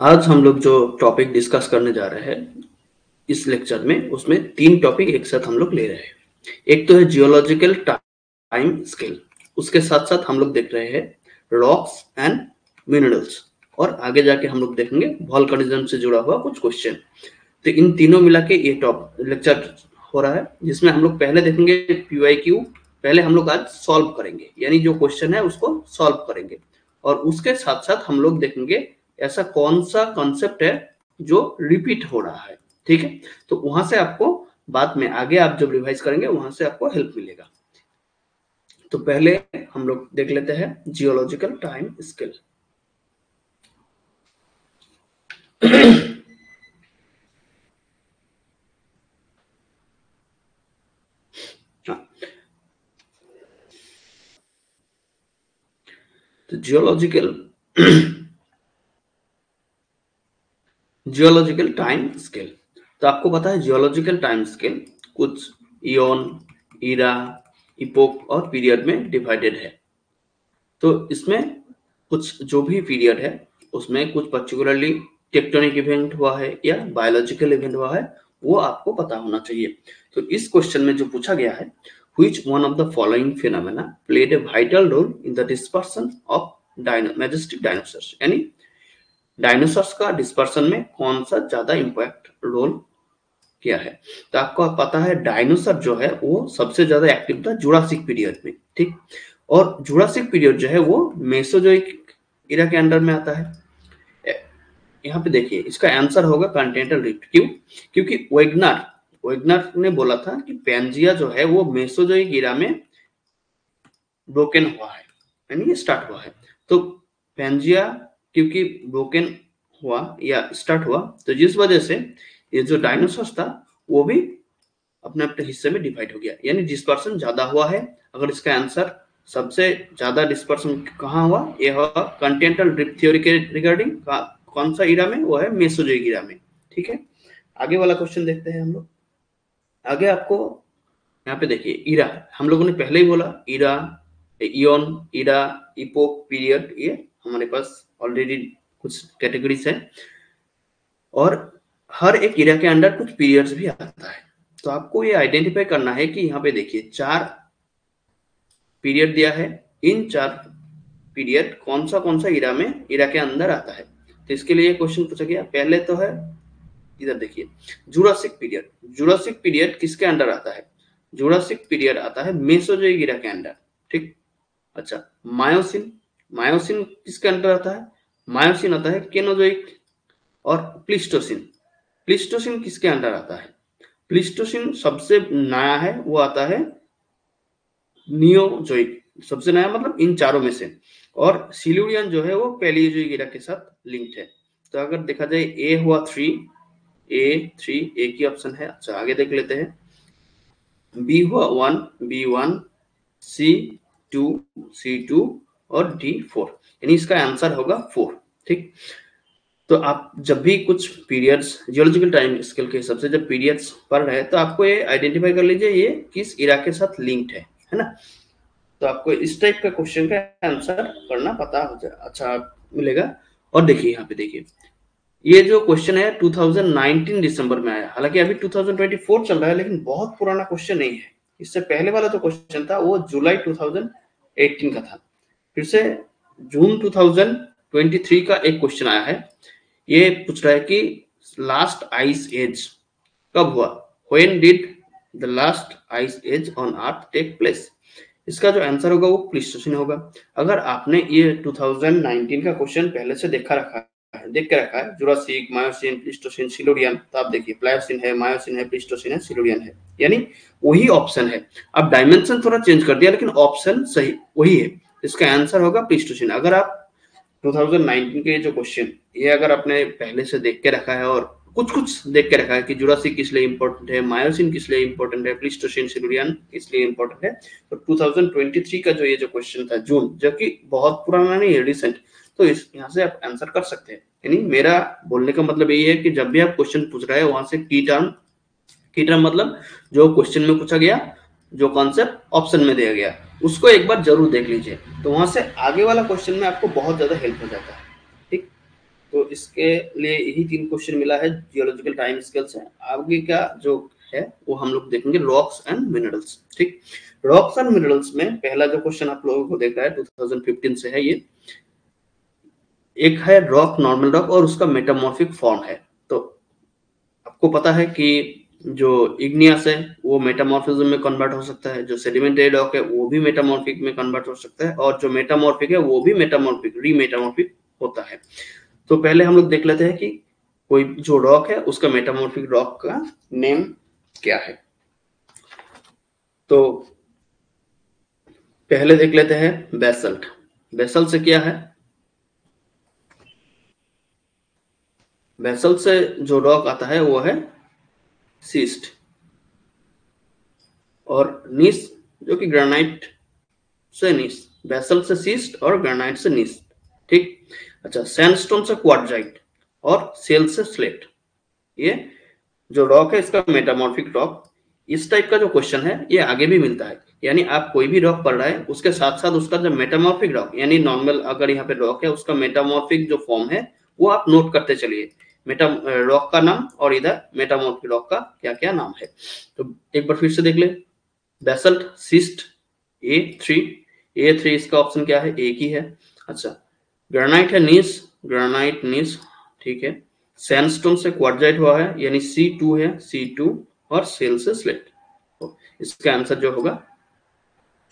आज हम लोग जो टॉपिक डिस्कस करने जा रहे हैं इस लेक्चर में, उसमें 3 टॉपिक एक साथ हम लोग ले रहे हैं। एक तो है जियोलॉजिकल टाइम स्केल, उसके साथ साथ हम लोग देख रहे हैं रॉक्स एंड मिनरल्स, और आगे जाके हम लोग देखेंगे वोल्केनिज्म से जुड़ा हुआ कुछ क्वेश्चन। तो इन तीनों मिला के ये लेक्चर हो रहा है, जिसमें हम लोग पहले देखेंगे PYQ। पहले हम लोग आज सॉल्व करेंगे, यानी जो क्वेश्चन है उसको सॉल्व करेंगे, और उसके साथ साथ हम लोग देखेंगे ऐसा कौन सा कॉन्सेप्ट है जो रिपीट हो रहा है। ठीक है, तो वहां से आपको बाद में आगे आप जब रिवाइज करेंगे वहां से आपको हेल्प मिलेगा। तो पहले हम लोग देख लेते हैं जियोलॉजिकल टाइम स्केल। तो जियोलॉजिकल टाइम स्केल, तो आपको पता है जियोलॉजिकल टाइम स्केल कुछ इयन, इरा, इपोक और पीरियड में डिवाइडेड है। तो इसमें कुछ जो भी पीरियड है उसमें कुछ पर्टिकुलरली टेक्टोनिक इवेंट हुआ है या बायोलॉजिकल इवेंट हुआ है, वो आपको पता होना चाहिए। तो इस क्वेश्चन में जो पूछा गया है, which one of the following phenomena played a vital role in the dispersion of majestic dinosaurs, यानी डायनासोर्स का डिस्पर्सन में कौन सा ज्यादा इंपैक्ट रोल किया है। तो आपको पता है डायनासोर जो है वो सबसे ज्यादा एक्टिव था जुरासिक पीरियड में। ठीक, और जुरासिक पीरियड जो है वो मेसोजोइक इरा के अंडर में आता है। यहाँ पे देखिए इसका आंसर होगा कॉन्टिनेंटल रिफ्ट। क्यों? क्योंकि वेगनर ने बोला था कि पैंजिया जो है वो मेसोजोइक इरा में ब्रोकन हुआ है, यानी स्टार्ट हुआ है। तो पैंजिया क्योंकि ब्रोकन हुआ या स्टार्ट हुआ, तो जिस वजह से ये जो डायनासोर था वो भी अपने अपने हिस्से में डिवाइड हो गया, यानी डिस्पर्सन ज्यादा हुआ है। अगर इसका आंसर सबसे ज्यादा डिस्पर्सन कहाँ हुआ, ये हुआ कॉन्टिनेंटल ड्रिफ्ट थ्योरी के रिगार्डिंग। कौन सा इरा में? वो है मेसोजोइक इरा में। ठीक है, आगे वाला क्वेश्चन देखते हैं हम लोग। आगे आपको यहाँ पे देखिए इरा, हम लोगों ने पहले ही बोला इरा, इयन, इरा, इपोक, पीरियड, ये हमारे पास ऑलरेडी कुछ कैटेगरीज है, और हर एक इरा के अंदर कुछ पीरियड्स भी आता है। तो आपको ये आइडेंटिफाई करना है कि यहाँ पे देखिए 4 पीरियड दिया है, इन 4 पीरियड कौन सा इरा में, इरा के अंदर आता है। तो इसके लिए क्वेश्चन पूछा गया। पहले तो है इधर देखिए जुरासिक पीरियड। जुरासिक पीरियड किसके अंडर आता है? जुरासिक पीरियड आता है मेसोजोइक इरा के अंदर। ठीक, अच्छा मायोसिन, मायोसिन किसके अंडर आता है? मायोसिन आता है केनोजोइक। और प्लिस्टोसिन, प्लिस्टोसिन किसके अंडर आता है? प्लिस्टोसिन सबसे नया है, वो आता है नियोजोइक, सबसे नया मतलब इन चारों में से। और सिल्यूरियन जो है वो पैलियोजोइक इरा के साथ लिंक्ड है। तो अगर देखा जाए ए हुआ 3, A3 एक ही ऑप्शन है। अच्छा आगे देख लेते हैं, बी हुआ 1, B1, C2, C2 और D4, यानी इसका आंसर होगा 4। ठीक, तो आप जब भी कुछ पीरियड्स जियोलॉजिकल टाइम स्केल के हिसाब से जब पीरियड्स पढ़ रहे हैं तो आपको ये आइडेंटिफाई कर लीजिए ये किस इरा के साथ लिंक्ड है ना। तो आपको इस टाइप का क्वेश्चन का आंसर करना पता हो जाए, अच्छा मिलेगा। और देखिए यहाँ पे देखिए ये जो क्वेश्चन है 2019 दिसंबर में आया, हालांकि अभी 2024 चल रहा है, लेकिन बहुत पुराना क्वेश्चन नहीं है। इससे पहले वाला जो क्वेश्चन था वो जुलाई 2018 का था। फिर से जून 2023 का एक क्वेश्चन आया है। ये पूछ रहा है कि लास्ट आइस एज कब हुआ, when did the last ice age on earth take place. इसका जो आंसर होगा वो प्लीस्टोसिन होगा। अगर आपने ये 2019 का क्वेश्चन पहले से देख के रखा है, जुरासिक, मायोसिन, प्लीस्टोसिन, सिल्यूरियन, तो आप देखिए प्लायोसिन है, मायोसिन है, प्लीस्टोसिन है, सिल्यूरियन है, यानी वही ऑप्शन है। अब डायमेंशन थोड़ा चेंज कर दिया, लेकिन ऑप्शन सही वही है। इसका आंसर होगा प्लीस्टोसिन। अगर आप 2019 के जो क्वेश्चन ये अगर आपने पहले से देख के रखा है और कुछ देख के रखा है कि जुरासिक किस लिए इंपॉर्टेंट है, मायोसिन किस लिए इंपॉर्टेंट है, प्लीस्टोसिन, सिल्यूरियन किस लिए इंपॉर्टेंट है, तो 2023 का जो ये जो क्वेश्चन था जून, जो कि बहुत पुराना नहीं है, रिसेंट, तो इस यहाँ से आप आंसर कर सकते हैं। यानी मेरा बोलने का मतलब यही है कि जब भी आप क्वेश्चन पूछ रहे हैं वहां से की टर्म मतलब जो क्वेश्चन में पूछा गया, जो कॉन्सेप्ट ऑप्शन में दिया गया, उसको एक बार जरूर देख लीजिए, तो वहां से आगे वाला क्वेश्चन में आपको बहुत ज्यादा हेल्प हो जाता है। ठीक, तो इसके लिए यही 3 क्वेश्चन मिला है जियोलॉजिकल टाइम स्केल से। आगे का जो है वो हम लोग देखेंगे रॉक्स एंड मिनरल्स। ठीक, रॉक्स एंड मिनरल्स में पहला जो क्वेश्चन आप लोगों को देखा है 2015 से है, ये एक है रॉक, नॉर्मल रॉक और उसका मेटामॉर्फिक फॉर्म है। तो आपको पता है कि जो इग्नियस है वो मेटामॉर्फिज्म में कन्वर्ट हो सकता है, जो सेडिमेंटरी रॉक है वो भी मेटामॉर्फिक में कन्वर्ट हो सकता है, और जो मेटामॉर्फिक है वो भी मेटामॉर्फिक रीमेटामॉर्फिक होता है। तो पहले हम लोग देख लेते हैं कि कोई जो रॉक है उसका मेटामॉर्फिक रॉक का नेम क्या है। तो पहले देख लेते हैं बेसल्ट। बेसल्ट से क्या है, बेसल्ट से जो रॉक आता है वो है सीस्ट, और नीस जो कि ग्रेनाइट से नीस, बेसल्ट से सीस्ट और ग्रेनाइट से नीस। ठीक, अच्छा, सैंडस्टोन से क्वार्टजाइट और सेल से स्लेट, ये जो रॉक है इसका मेटामॉर्फिक रॉक। इस टाइप का जो क्वेश्चन है ये आगे भी मिलता है, यानी आप कोई भी रॉक पढ़ रहा है उसके साथ साथ उसका जो मेटामॉर्फिक रॉक, यानी नॉर्मल अगर यहाँ पे रॉक है उसका मेटामॉर्फिक जो फॉर्म है वो आप नोट करते चलिए, मेटा रॉक का नाम और इधर मेटामॉर्फिक रॉक का क्या क्या नाम है। तो एक बार फिर से देख ले, बेसल्ट, सिस्ट, A3 इसका ऑप्शन क्या है, एक ही है। अच्छा, ग्रेनाइट है नीस, ग्रेनाइट नीस, ठीक है। सैंडस्टोन से क्वार्टजाइट हुआ है यानी C2 है, C2, और सेल से स्लेट, तो इसका आंसर जो होगा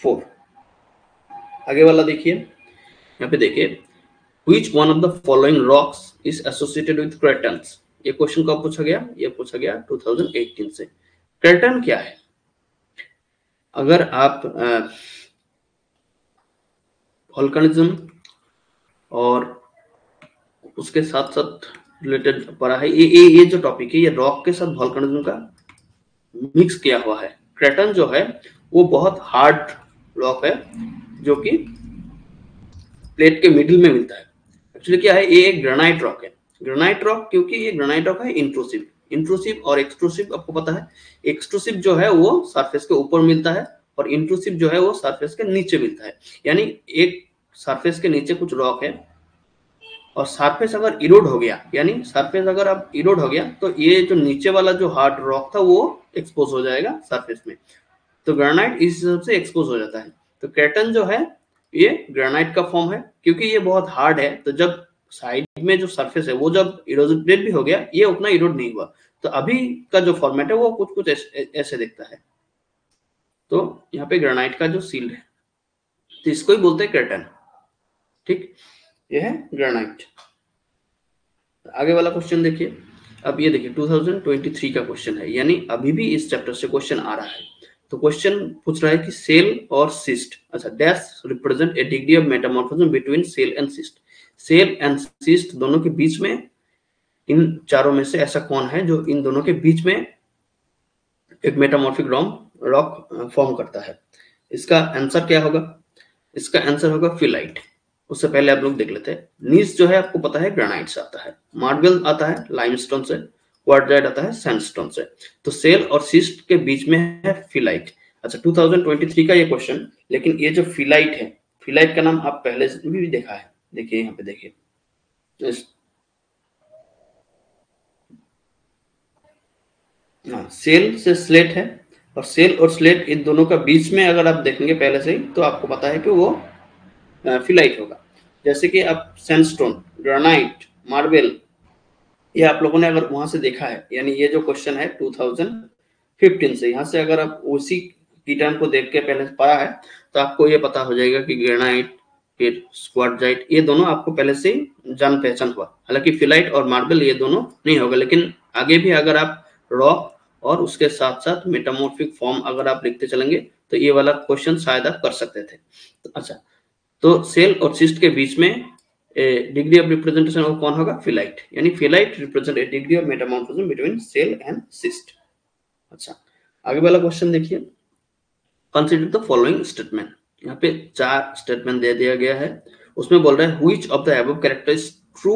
4। आगे वाला देखिए, यहाँ पे देखिए, which one of the following rocks is associated with cratons। ये क्वेश्चन कब पूछा गया, ये पूछा गया 2018 से। क्रेटन क्या है, अगर आप वोल्केनिज्म और उसके साथ साथ रिलेटेड पढ़ा है, ये जो टॉपिक है ये रॉक के साथ वोल्केनिज्म का मिक्स किया हुआ है। क्रेटन जो है वो बहुत हार्ड रॉक है जो कि प्लेट के मिडिल में मिलता है। एक्चुअली क्या है, ये एक ग्रेनाइट रॉक है। ग्रेनाइट रॉक क्योंकि ये ग्रेनाइट रॉक है इंट्रूसिव, इंट्रूसिव और एक्सट्रूसिव आपको पता है। एक्सट्रूसिव जो है वो सरफेस के ऊपर मिलता है और इंट्रूसिव जो है वो सरफेस के नीचे मिलता है। यानी एक सरफेस के नीचे कुछ रॉक है और सरफेस अगर इरोड हो गया, यानी सरफेस अगर अब इरोड हो गया तो ये जो नीचे वाला जो हार्ड रॉक था वो एक्सपोज हो जाएगा सरफेस में, तो ग्रेनाइट इस हिसाब से एक्सपोज हो जाता है। तो क्रेटन जो है ये ग्रेनाइट का फॉर्म है, क्योंकि ये बहुत हार्ड है तो जब साइड में जो सरफेस है वो जब इरोडेड भी हो गया, ये उतना इरोड नहीं हुआ, तो अभी का जो फॉर्मेट है वो कुछ कुछ ऐसे दिखता है। तो यहाँ पे ग्रेनाइट का जो सील है तो इसको ही बोलते हैं क्रेटन। ठीक, ये है ग्रेनाइट। आगे वाला क्वेश्चन देखिए, अब ये देखिए 2023 का क्वेश्चन है, यानी अभी भी इस चैप्टर से क्वेश्चन आ रहा है। तो क्वेश्चन पूछ रहा है कि सेल और सिस्ट, अच्छा, dash represent a degree of metamorphism between shale and schist. Shale and schist दोनों के बीच में, इन चारों में से ऐसा कौन है जो इन दोनों के बीच में एक मेटामॉर्फिक रॉक फॉर्म करता है। इसका आंसर क्या होगा, इसका आंसर होगा फिलाइट। उससे पहले आप लोग देख लेते हैं, नीस जो है आपको पता है ग्रेनाइट से आता है, मार्बल आता है लाइमस्टोन से, क्वार्टजाइट आता है सैंडस्टोन से। तो सेल और सिस्ट के बीच में है फिलाइट। अच्छा, 2023 का ये क्वेश्चन, लेकिन ये जो फिलाइट है, फिलाइट का नाम आप पहले से भी देखा है। देखिए यहाँ पे देखिए, सेल से स्लेट है, और सेल और स्लेट इन दोनों का बीच में अगर आप देखेंगे पहले से ही तो आपको पता है कि वो फिलाइट होगा। जैसे कि आप सैंडस्टोन, ग्रेनाइट, मार्बल, ये आप लोगों ने अगर वहां से देखा है, यानी ये जो क्वेश्चन है 2015 से, यहाँ से अगर आप उसी कीटान को देख के पहले पढ़ा है तो आपको ये पता हो जाएगा कि ग्रेनाइट फिर क्वार्टजाइट ये दोनों आपको पहले से जान पहचान हुआ। हालांकि फिलाइट और मार्बल ये दोनों नहीं होगा, लेकिन आगे भी अगर आप रॉक और उसके साथ साथ मेटामॉर्फिक फॉर्म अगर आप लिखते चलेंगे तो ये वाला क्वेश्चन शायद आप कर सकते थे। तो अच्छा, तो सेल और सिस्ट के बीच में डिग्री ऑफ रिप्रेजेंटेशन ऑफ कौन होगा, फिलाइट, यानी phyllite represent a degree of metamorphism between shale and schist. अच्छा, आगे वाला क्वेश्चन देखिए, कंसीडर द फॉलोइंग स्टेटमेंट। यहाँ पे 4 स्टेटमेंट दे दिया गया है, उसमें बोल रहा है which of the above character is true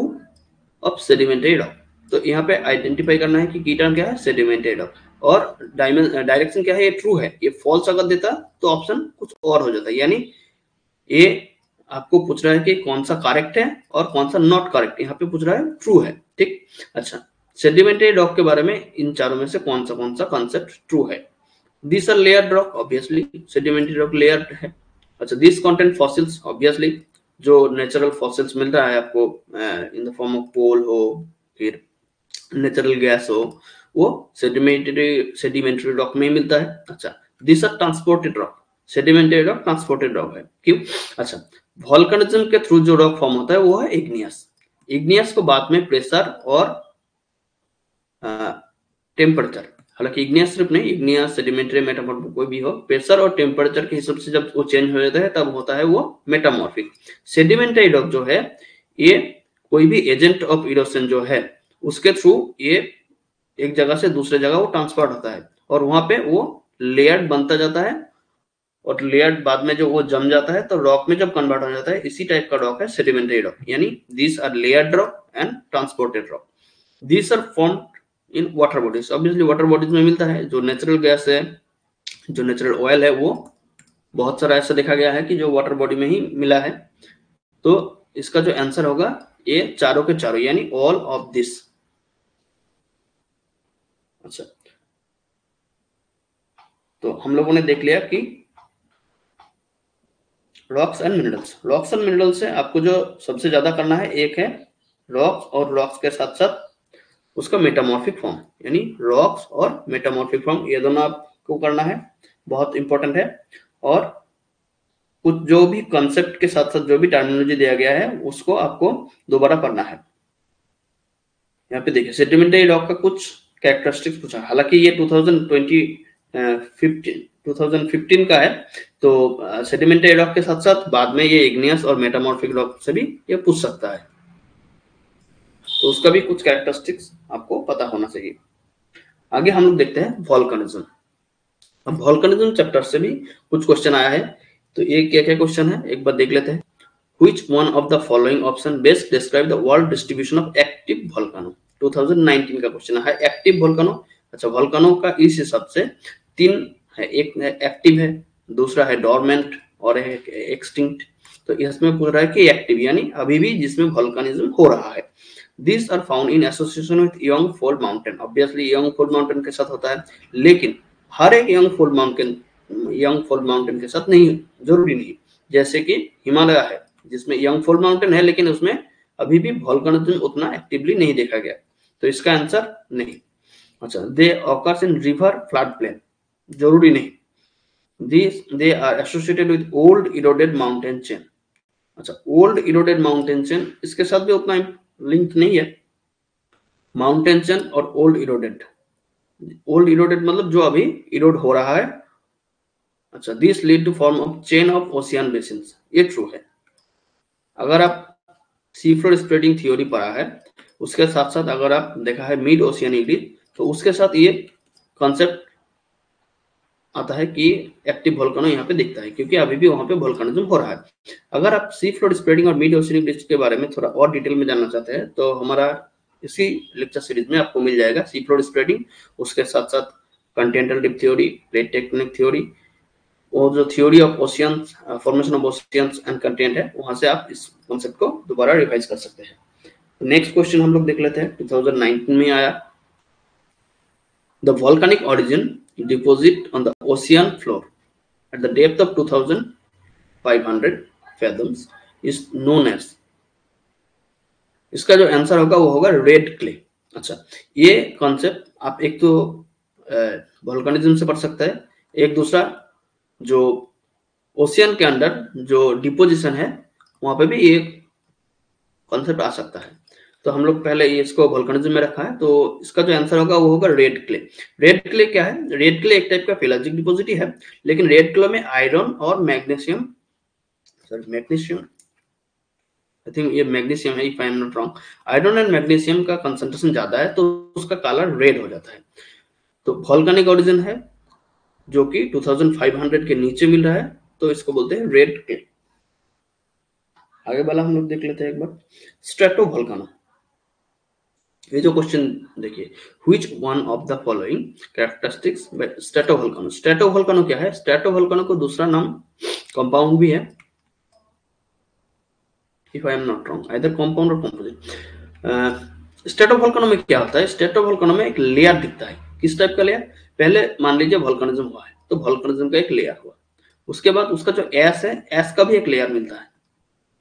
of sedimentary rock. तो यहाँ पे आइडेंटिफाई करना है कि कीटन क्या है, सेडिमेंटरी रॉक, और डायरेक्शन क्या है, ये ट्रू है। ये फॉल्स अगर देता तो ऑप्शन कुछ और हो जाता है, यानी ये आपको पूछ रहा है कि कौन सा करेक्ट है और कौन सा नॉट करेक्ट, यहाँ पे पूछ रहा है ट्रू है, ठीक। अच्छा, सेडिमेंटरी रॉक के बारे में इन चारों में से कौन सा कॉन्सेप्ट ट्रू है? This are layered rock, obviously sedimentary rock layered है। अच्छा, दिस कंटेंट फॉसिल्स, ऑब्वियसली जो नेचुरल फॉसिल्स मिल रहा है आपको in the form of coal हो, फिर नेचुरल गैस हो, वो सेडिमेंटरी रॉक में मिलता है। अच्छा, this are transported rock, sedimentary rock transported rock है, क्यों? अच्छा, वोल्केनिज्म के थ्रू जो रॉक फॉर्म होता है वो है इग्नियस। इग्नियस को बाद में प्रेशर और टेम्परेचर, हालांकि इग्नियस सिर्फ नहीं, इग्नियस सेडिमेंटरी मेटामॉर्फिक कोई भी हो, प्रेशर और टेम्परेचर के हिसाब से जब वो चेंज हो जाता है तब होता है वो मेटामॉर्फिक। सेडिमेंटरी रॉक जो है ये कोई भी एजेंट ऑफ इरोशन जो है उसके थ्रू ये एक जगह से दूसरे जगह वो ट्रांसफर होता है और वहां पे वो लेयर्ड बनता जाता है और लेयर्ड बाद में जो वो जम जाता है तो रॉक में जब कन्वर्ट हो जाता है, इसी टाइप का रॉक है सेडिमेंटरी रॉक, यानी these are layered rock and transported rock. These are formed in water bodies, obviously water bodies में मिलता है। जो नेचुरल गैस है, जो नेचुरल ऑयल है, वो बहुत सारा ऐसा देखा गया है कि जो वाटर बॉडी में ही मिला है। तो इसका जो आंसर होगा ये चारों के चारों, यानी ऑल ऑफ दिस। अच्छा, तो हम लोगों ने देख लिया कि rocks and minerals. Rocks and minerals से आपको जो सबसे ज्यादा करना है, एक है रॉक्स और रॉक्स के साथ साथ उसका मेटामॉर्फिक फॉर्म, यानी रॉक्स और मेटामॉर्फिक फॉर्म, ये दोनों आपको करना है, बहुत इंपॉर्टेंट है। और कुछ जो भी कॉन्सेप्ट के साथ साथ जो भी टर्मिनोलॉजी दिया गया है उसको आपको दोबारा पढ़ना है। यहाँ पे देखिए सेडिमेंटरी रॉक का कुछ कैरेक्टरिस्टिक्स पूछा, हालांकि ये 2015 का है, तो सेडिमेंटरी रॉक के साथ साथ बाद में ये इग्नियस और मेटामॉर्फिक रॉक से भी ये पूछ सकता है, तो उसका भी कुछ कैरेक्टरिस्टिक्स आपको पता होना चाहिए। आगे हम लोग देखते हैं वोल्केनिज्म। अब वोल्केनिज्म चैप्टर से भी कुछ क्वेश्चन आया है, तो ये क्या क्या क्वेश्चन है एक बार देख लेते हैं। Which one of the following option best describe the world distribution of active volcano? 2019 का क्वेश्चन है एक्टिव वोल्केनो। अच्छा, वोल्केनो का इस हिसाब से तीन है, एक एक्टिव है, दूसरा है डोरमेंट और है एक्सटिंक्ट। तो इसमें पूछ रहा है कि एक्टिव यानी अभी भी जिसमें वोल्केनिज्म हो रहा है। These are found in association with young fold mountain. Obviously young fold mountain के साथ होता है, लेकिन हर एक young fold mountain के साथ नहीं, जरूरी नहीं। जैसे कि हिमालय है जिसमें यंग फोल्ड माउंटेन है लेकिन उसमें अभी भी वोल्केनिज्म उतना एक्टिवली नहीं देखा गया, तो इसका आंसर नहीं। अच्छा, they occurs in river flood plain, जरूरी नहीं। They are associated with old eroded mountain chain. अच्छा, ओल्ड इरोडेड माउंटेन चेन इसके साथ भी उतना लिंक नहीं है। माउंटेन चेन और ओल्ड इरोडेड मतलब जो अभी इरोड हो रहा है। अच्छा, this lead to form of chain of ocean basins, ये ट्रू है। अगर आप सी फ्लोर स्प्रेडिंग थ्योरी पढ़ा है, उसके साथ साथ अगर आप देखा है मिड ओशियन रीज, तो उसके साथ ये कॉन्सेप्ट आता है कि एक्टिव वोल्केनो यहाँ पे दिखता है, क्योंकि अभी भी वहां पे वोल्केनिज्म हो रहा है। अगर आप सी फ्लोर स्प्रेडिंग और मिड ओशियन रीज के बारे में थोड़ा और डिटेल में जानना चाहते हैं तो हमारा इसी लेक्चर सीरीज में आपको मिल जाएगा सी फ्लोर स्प्रेडिंग, उसके साथ साथ continental drift theory, plate tectonic theory, और जो theory of oceans, formation of oceans and content है, वहां से आप इस कॉन्सेप्ट को दोबारा रिवाइज कर सकते हैं। नेक्स्ट क्वेश्चन हम लोग देख लेते हैं, 2019 में आया। The volcanic origin deposit on the ocean floor at the depth of 2500 fathoms is known as. इसका जो आंसर होगा वो होगा रेड क्ले। अच्छा, ये कॉन्सेप्ट आप एक तो वोल्केनिज्म से पढ़ सकते हैं, एक दूसरा जो ओशियन के अंदर जो डिपोजिशन है वहां पे भी ये कॉन्सेप्ट आ सकता है। तो हम लोग पहले इसको वोल्केनिज्म में रखा है, तो इसका जो आंसर होगा वो होगा रेड क्ले। रेड क्ले क्या है? रेड क्ले एक टाइप का फिलाजिक डिपोजिट है, लेकिन रेड क्ले में आयरन और मैग्नीशियम आई थिंक ये मैग्नीशियम है, if I am not wrong, iron and magnesium का कंसंट्रेशन ज्यादा है तो उसका कलर रेड हो जाता है। तो वोल्केनिक ओरिजिन है जो कि 2500 के नीचे मिल रहा है, तो इसको बोलते हैं रेड क्ले। आगे वाला हम लोग देख लेते हैं एक बार, स्ट्रेटोवोल्केनो। ये जो क्वेश्चन देखिए, which one of the following characteristics स्ट्रेटोवोल्केनो। स्ट्रेटोवोल्केनो क्या है? स्ट्रेटोवोल्केनो को दूसरा नाम कंपाउंड भी है, if I am not wrong, either compound और कंपोजिट। स्ट्रेटोवोल्केनो में क्या होता है, स्ट्रेटोवोल्केनो में एक लेयर दिखता है। किस टाइप का लेयर? पहले मान लीजिए वोल्केनिज्म हुआ है, तो वोल्केनिज्म का एक लेयर हुआ, उसके बाद उसका जो एस है, एस का भी एक लेयर मिलता है,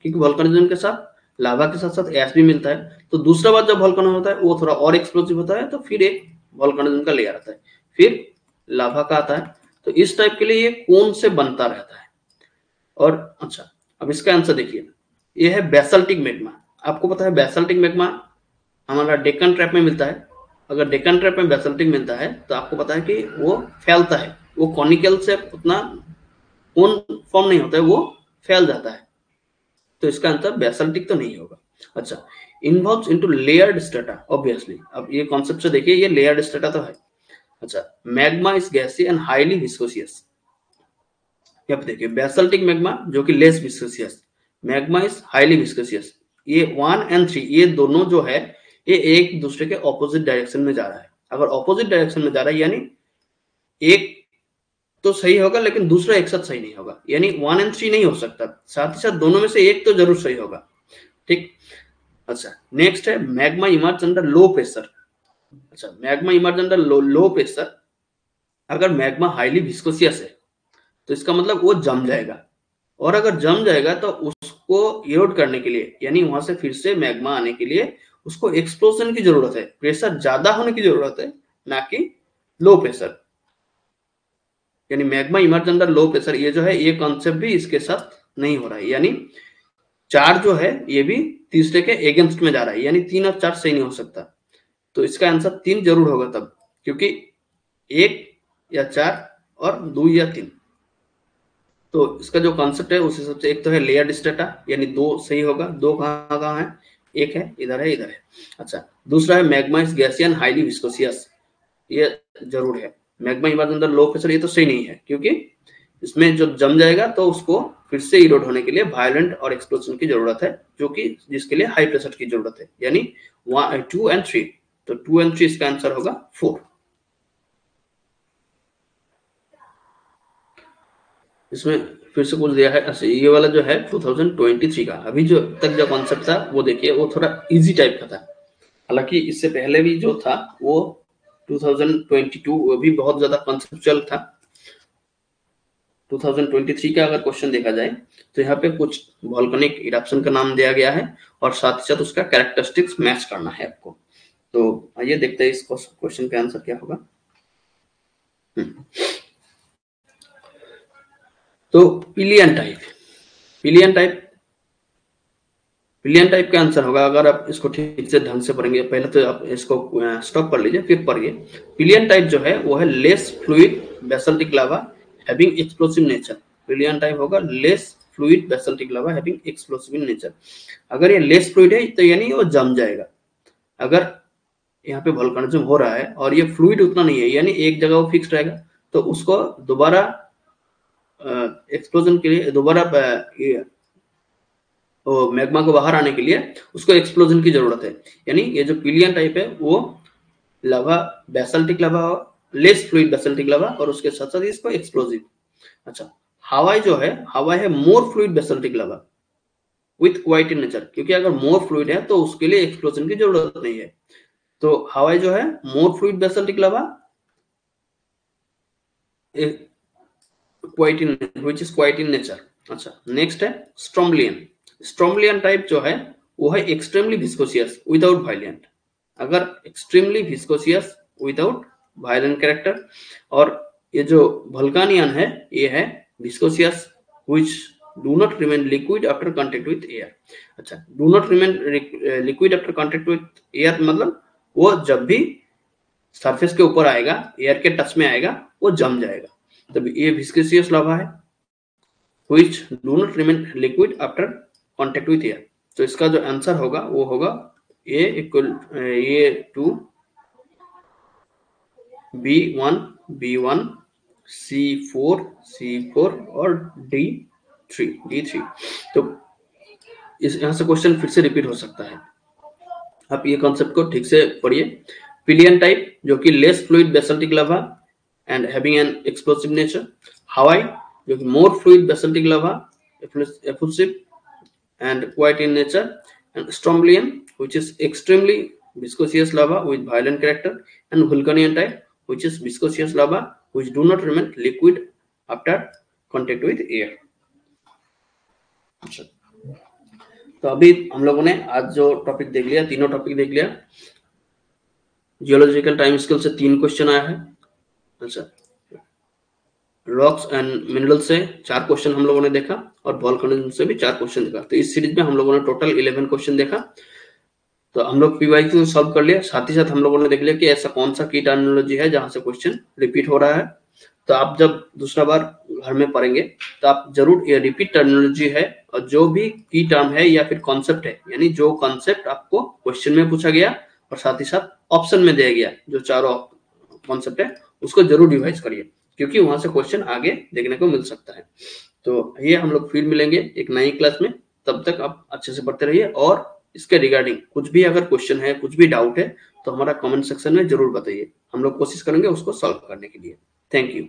क्योंकि वोल्केनिज्म के साथ लावा के साथ साथ एस भी मिलता है। तो दूसरा बार जब वोल्केनो होता है वो थोड़ा और एक्सप्लोसिव होता है, तो फिर एक वोल्केनिज्म का लेयर आता है, फिर लावा का आता है। तो इस टाइप के लिए ये कोन से बनता रहता है। और अच्छा, अब इसका आंसर देखिए, ये है बेसाल्टिक मैग्मा। आपको पता है बेसाल्टिक मैग्मा हमारा डेक्कन ट्रैप में मिलता है। अगर डेक्कन ट्रैप में बेसाल्टिक मिलता है तो आपको पता है कि वो फैलता है, वो कॉनिकल से उतना कोन फॉर्म नहीं होता है, वो फैल जाता है। तो इसका आंसर बेसाल्टिक तो नहीं होगा। अच्छा, involves into layered strata, obviously. अब ये कॉन्सेप्ट से देखिए, ये लेयर्ड स्ट्रेटा तो है। अच्छा, मैग्मा इज गैसी एंड हाईली विस्कोसियस। यहाँ पे देखिए बेसाल्टिक मैग्मा जो कि लेस विस्कोसियस, मैग्मा इज हाईली विस्कोसियस। ये 1 और 3 ये दोनों जो है ये एक दूसरे के ऑपोजिट डायरेक्शन में जा रहा है। अगर ऑपोजिट डायरेक्शन में जा रहा है यानी एक तो सही होगा लेकिन दूसरा एक साथ सही नहीं होगा, यानी 1 और 3 नहीं हो सकता, साथ ही साथ दोनों में से एक तो जरूर सही होगा। ठीक। अच्छा, नेक्स्ट है magma emerge under low pressure. अच्छा, magma emerge under low pressure. अगर मैग्मा हाईली विस्कोसियस है तो इसका मतलब वो जम जाएगा, और अगर जम जाएगा तो उसको इरोड करने के लिए, यानी वहां से फिर से मैग्मा आने के लिए उसको एक्सप्लोजन की जरूरत है, प्रेशर ज्यादा होने की जरूरत है, ना कि लो प्रेशर। यानी magma emerge under low pressure, ये जो है ये कॉन्सेप्ट भी इसके साथ नहीं हो रहा है, यानी 4 जो है ये भी तीसरे के अगेंस्ट में जा रहा है, यानी 3 और 4 सही नहीं हो सकता। तो इसका आंसर 3 जरूर होगा तब, क्योंकि 1 या 4 और 2 या 3। तो इसका जो कॉन्सेप्ट है उस हिसाब से एक तो है लेयर्ड स्ट्रेटा, यानी 2 सही होगा। 2 कहाँ है? एक है इधर है, इधर है। अच्छा, दूसरा है मैग्मा इज गैसियन हाईली विस्कोसियस, ये जरूर है। Magma emerge under low pressure, ये तो सही नहीं है, क्योंकि इसमें जब जम जाएगा तो उसको फिर से इरोड होने के लिए वायलेंट और एक्सप्लोजन की जरूरत है, जो कि जिसके लिए हाई प्रेशर की जरूरत है, यानी 2 और 3। तो 2 और 3 इसका आंसर होगा 4। इसमें फिर से कुछ दिया है। अच्छा, ये वाला जो है 2023 का, अभी जो तक जो कॉन्सेप्ट था वो देखिए, वो थोड़ा इजी टाइप का था। हालांकि इससे पहले भी जो था वो 2022 वो भी बहुत ज्यादा कॉन्सेप्चुअल था। 2023 का अगर क्वेश्चन देखा जाए तो यहाँ पे कुछ वोल्केनिक इरप्शन का नाम दिया गया है और साथ ही साथ उसका कैरेक्टरिस्टिक्स मैच करना है आपको। तो आइए देखते हैं इस क्वेश्चन का आंसर क्या होगा। तो पिलियन टाइप, पिलियन टाइप का आंसर होगा, अगर आप इसको ठीक से ढंग से पढ़ेंगे। पहले तो आप इसको स्टॉप कर लीजिए फिर पढ़िए। पिलियन टाइप जो है वो है less fluid basaltic lava having explosive nature. Pelean type होगा less fluid basaltic lava having explosive nature. अगर ये लेस फ्लूइड है तो यानी वो जम जाएगा। अगर यहाँ पे वोल्केनिज्म हो रहा है और ये फ्लूइड उतना नहीं है, यानी एक जगह वो फिक्स रहेगा, तो उसको दोबारा एक्सप्लोजन के लिए, दोबारा मैग्मा को बाहर आने के लिए उसको एक्सप्लोजन की जरूरत है। यानी ये जो पिलियन टाइप है वो lava basaltic lava, less fluid basaltic lava, और उसके साथ साथ इसको एक्सप्लोजिव। अच्छा, हवाई जो है, हवाई है more fluid basaltic lava with quiet in nature, क्योंकि अगर मोर फ्लूइड है तो उसके लिए एक्सप्लोजन की जरूरत नहीं है। तो हवाई जो है more fluid basaltic lava quiet in, which is quiet in nature. अच्छा, नेक्स्ट है स्ट्रोम्बलियन। स्ट्रोम्बलियन टाइप जो है वो है एक्सट्रीमली विस्कोसियस विदाउट वायलेंट। अगर extremely viscous without violent character, और ये जो वल्कानियन है ये है viscous which do not remain liquid after contact with air. अच्छा, do not remain liquid after contact with air मतलब वो जब भी सरफेस के ऊपर आएगा, एयर के टच में आएगा, वो जम जाएगा। तब ये विस्कोसियस लावा है which do not remain liquid after contact with air। तो इसका जो आंसर होगा वो होगा A equal A2 B1 B1 C4 C4 और D3। तो इस यहाँ से क्वेश्चन फिर से रिपीट हो सकता है। आप ये कॉन्सेप्ट को ठीक से पढ़िए। पिलियन टाइप जो कि less fluid basaltic lava and having an explosive nature. Hawaii जो कि more fluid basaltic lava effusive and quiet in nature, and Strombolian, which is extremely viscous lava with violent character, and Vulcanian type, which is viscous lava which do not remain liquid after contact with air. अच्छा, तो अभी हम लोगों ने आज जो topic देख लिया, तीनों टॉपिक देख लिया। जियोलॉजिकल टाइम स्केल से 3 क्वेश्चन आया है। अच्छा, रॉक्स एंड मिनरल से 4 क्वेश्चन हम लोगों ने देखा और वोल्केनिज्म से भी 4 क्वेश्चन देखा। तो इस सीरीज में हम लोगों ने टोटल 11 क्वेश्चन देखा। तो हम लोग पीवाईक्यू सॉल्व कर लिया, साथ ही साथ हम लोगों ने देख लिया कि ऐसा कौन सा की टर्मिनोलॉजी है जहां से क्वेश्चन रिपीट हो रहा है। तो आप जब दूसरा बार घर में पढ़ेंगे तो आप जरूर ये रिपीट टर्मिनोलॉजी है और जो भी की टर्म है या फिर कॉन्सेप्ट है, यानी जो कॉन्सेप्ट आपको क्वेश्चन में पूछा गया और साथ ही साथ ऑप्शन में दिया गया जो चारों कॉन्सेप्ट है, उसको जरूर रिवाइज करिए, क्योंकि वहां से क्वेश्चन आगे देखने को मिल सकता है। तो ये हम लोग फिर मिलेंगे एक नई क्लास में। तब तक आप अच्छे से पढ़ते रहिए और इसके रिगार्डिंग कुछ भी अगर क्वेश्चन है, कुछ भी डाउट है तो हमारा कमेंट सेक्शन में जरूर बताइए। हम लोग कोशिश करेंगे उसको सॉल्व करने के लिए। Thank you.